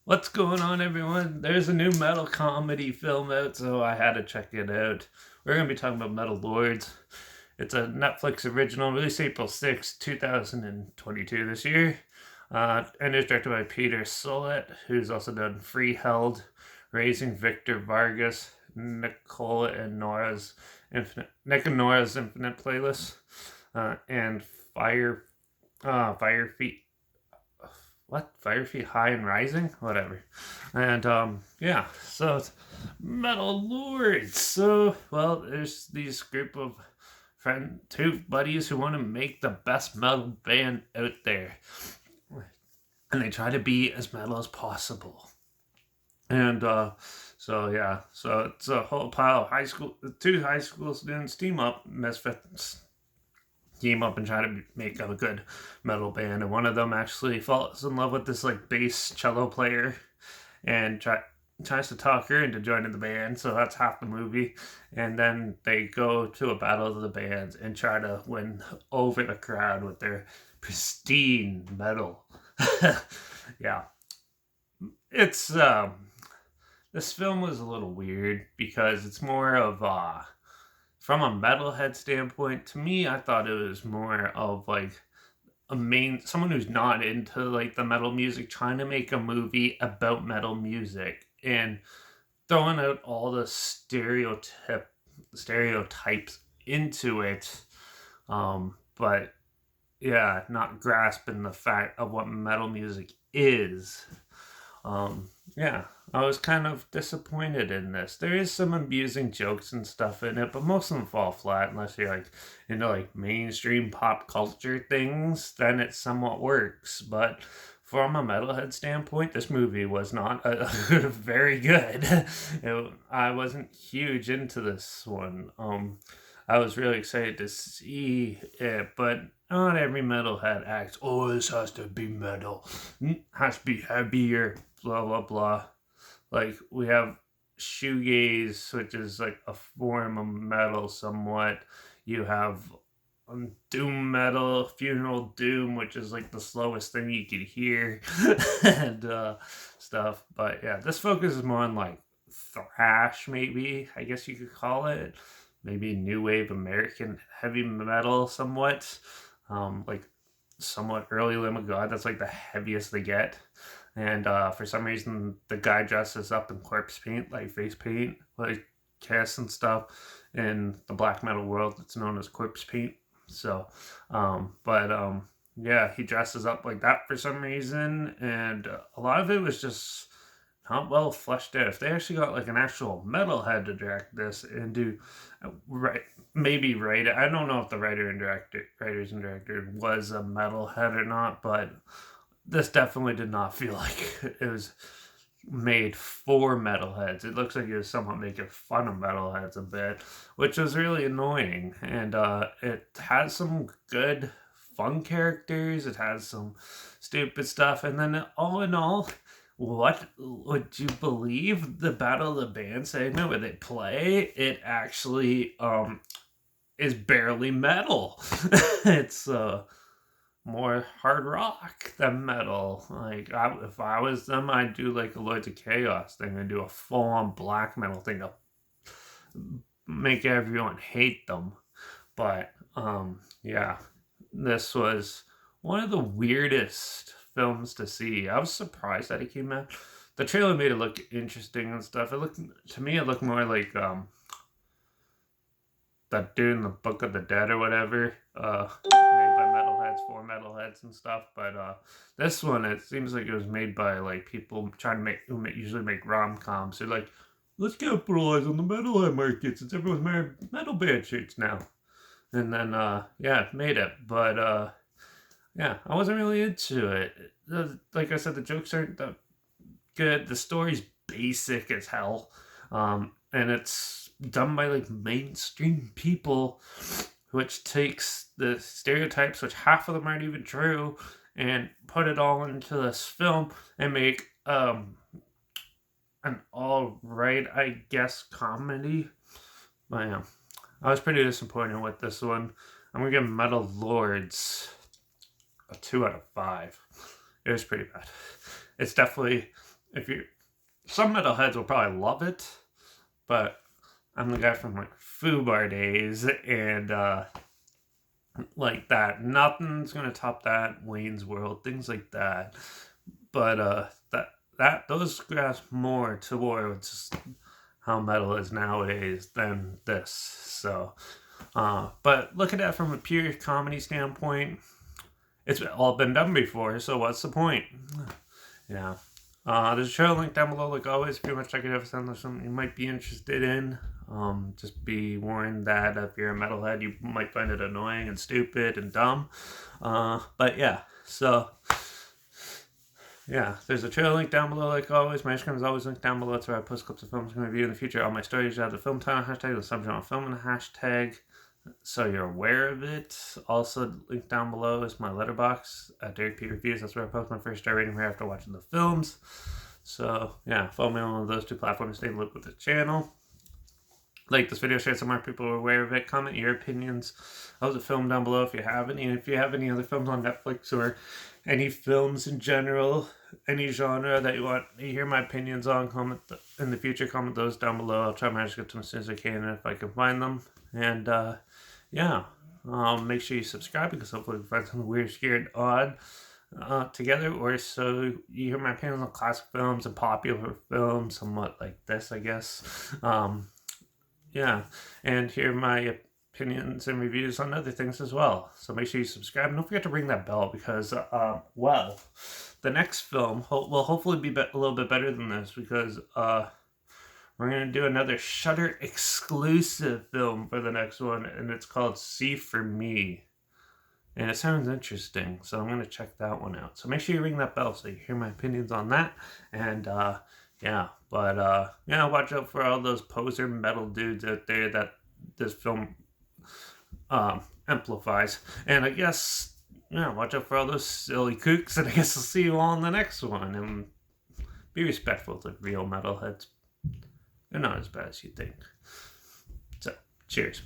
What's going on, everyone? There's a new metal comedy film out, so I had to check it out. We're going to be talking about Metal Lords. It's a Netflix original, released April 6th, 2022 this year. And it's directed by Peter Sollett, who's also done Free Held, Raising Victor Vargas, Nick and Nora's Infinite Playlist, and Fire Feet Fire Feet High and Rising? Whatever. And yeah, so it's Metal Lords. So well, there's these group of two buddies who want to make the best metal band out there. And they try to be as metal as possible. And so yeah, so it's a whole pile of two high school students team up, misfits team up and try to make a good metal band. And one of them actually falls in love with this like bass cello player and tries to talk her into joining the band. So that's half the movie. And then they go to a battle of the bands and try to win over the crowd with their pristine metal. Yeah, it's this film was a little weird because it's more of from a metalhead standpoint. To me, I thought it was more of like someone who's not into like the metal music trying to make a movie about metal music and throwing out all the stereotypes into it, but yeah, not grasping the fact of what metal music is. Yeah, I was kind of disappointed in this. There is some amusing jokes and stuff in it, but most of them fall flat unless you're like into like mainstream pop culture things. Then it somewhat works. But from a metalhead standpoint, this movie was not very good. I wasn't huge into this one. I was really excited to see it, but not every metalhead acts. Oh, this has to be metal. Has to be heavier. Blah blah blah. Like we have shoegaze, which is like a form of metal, somewhat. You have doom metal, funeral doom, which is like the slowest thing you could hear, and stuff. But yeah, this focuses more on like thrash, maybe I guess you could call it, maybe new wave American heavy metal, somewhat. Like somewhat early Limb of God. That's like the heaviest they get. And for some reason, the guy dresses up in corpse paint, like face paint, like Kiss and stuff. In the black metal world, it's known as corpse paint. So, yeah, he dresses up like that for some reason, and a lot of it was just not well fleshed out. If they actually got like an actual metalhead to direct this and do right, maybe write it. I don't know if the writers and director was a metalhead or not, but this definitely did not feel like it was made for metalheads. It looks like it was somewhat making fun of metalheads a bit, which was really annoying. And it has some good fun characters. It has some stupid stuff, and then all in all, what would you believe? The Battle of the Band segment where they play it actually is barely metal. It's more hard rock than metal. Like if I was them, I'd do like a Lords of Chaos thing and do a full on black metal thing to make everyone hate them. But yeah, this was one of the weirdest films to see. I was surprised that it came out. The trailer made it look interesting and stuff. It looked more like that dude in the Book of the Dead or whatever, made by metalheads for metalheads and stuff. But this one, it seems like it was made by like people trying to usually make rom coms. They're like, let's capitalize on the metalhead market since everyone's wearing metal band shirts now. And then yeah, made it. But yeah, I wasn't really into it. Like I said, the jokes aren't that good. The story's basic as hell, and it's done by like mainstream people, which takes the stereotypes, which half of them aren't even true, and put it all into this film and make an all right, I guess, comedy. But yeah, I was pretty disappointed with this one. I'm gonna give Metal Lords a 2 out of 5. It was pretty bad. It's definitely if you, some metalheads will probably love it, but I'm the guy from like Fubar days and like that. Nothing's gonna top that. Wayne's World, things like that. But those grasp more towards how metal is nowadays than this. So, but look at that from a pure comedy standpoint. It's all been done before, so what's the point? Yeah. There's a show link down below, like always. If you want to check it out, if there's something you might be interested in, just be warned that if you're a metalhead, you might find it annoying and stupid and dumb. But yeah, so yeah, there's a trailer link down below, like always. My Instagram is always linked down below. It's where I post clips of films I'm going to review in the future. All my stories have the film title hashtag, the subject on film and the hashtag, so you're aware of it. Also, linked down below is my Letterbox at Derek P Reviews. That's where I post my first star rating right after watching the films. So yeah, follow me on one of those two platforms. Stay in the loop with the channel. Like this video, share so more people are aware of it. Comment your opinions of the film down below if you have any. And if you have any other films on Netflix or any films in general, any genre that you want to hear my opinions on, comment in the future. Comment those down below. I'll try my best to get to them as soon as I can if I can find them. And yeah, make sure you subscribe because hopefully we can find something weird, scared, odd together, or so you hear my opinions on classic films and popular films, somewhat like this, I guess. Yeah, and hear my opinions and reviews on other things as well. So make sure you subscribe and don't forget to ring that bell because, well, the next film will hopefully be a little bit better than this because we're going to do another Shudder exclusive film for the next one, and it's called See For Me. And it sounds interesting, so I'm going to check that one out. So make sure you ring that bell so you hear my opinions on that. And, yeah, but, yeah, watch out for all those poser metal dudes out there that this film amplifies. And I guess, yeah, watch out for all those silly kooks, and I guess I'll see you all in the next one. And be respectful to real metalheads. They're not as bad as you think. So, cheers.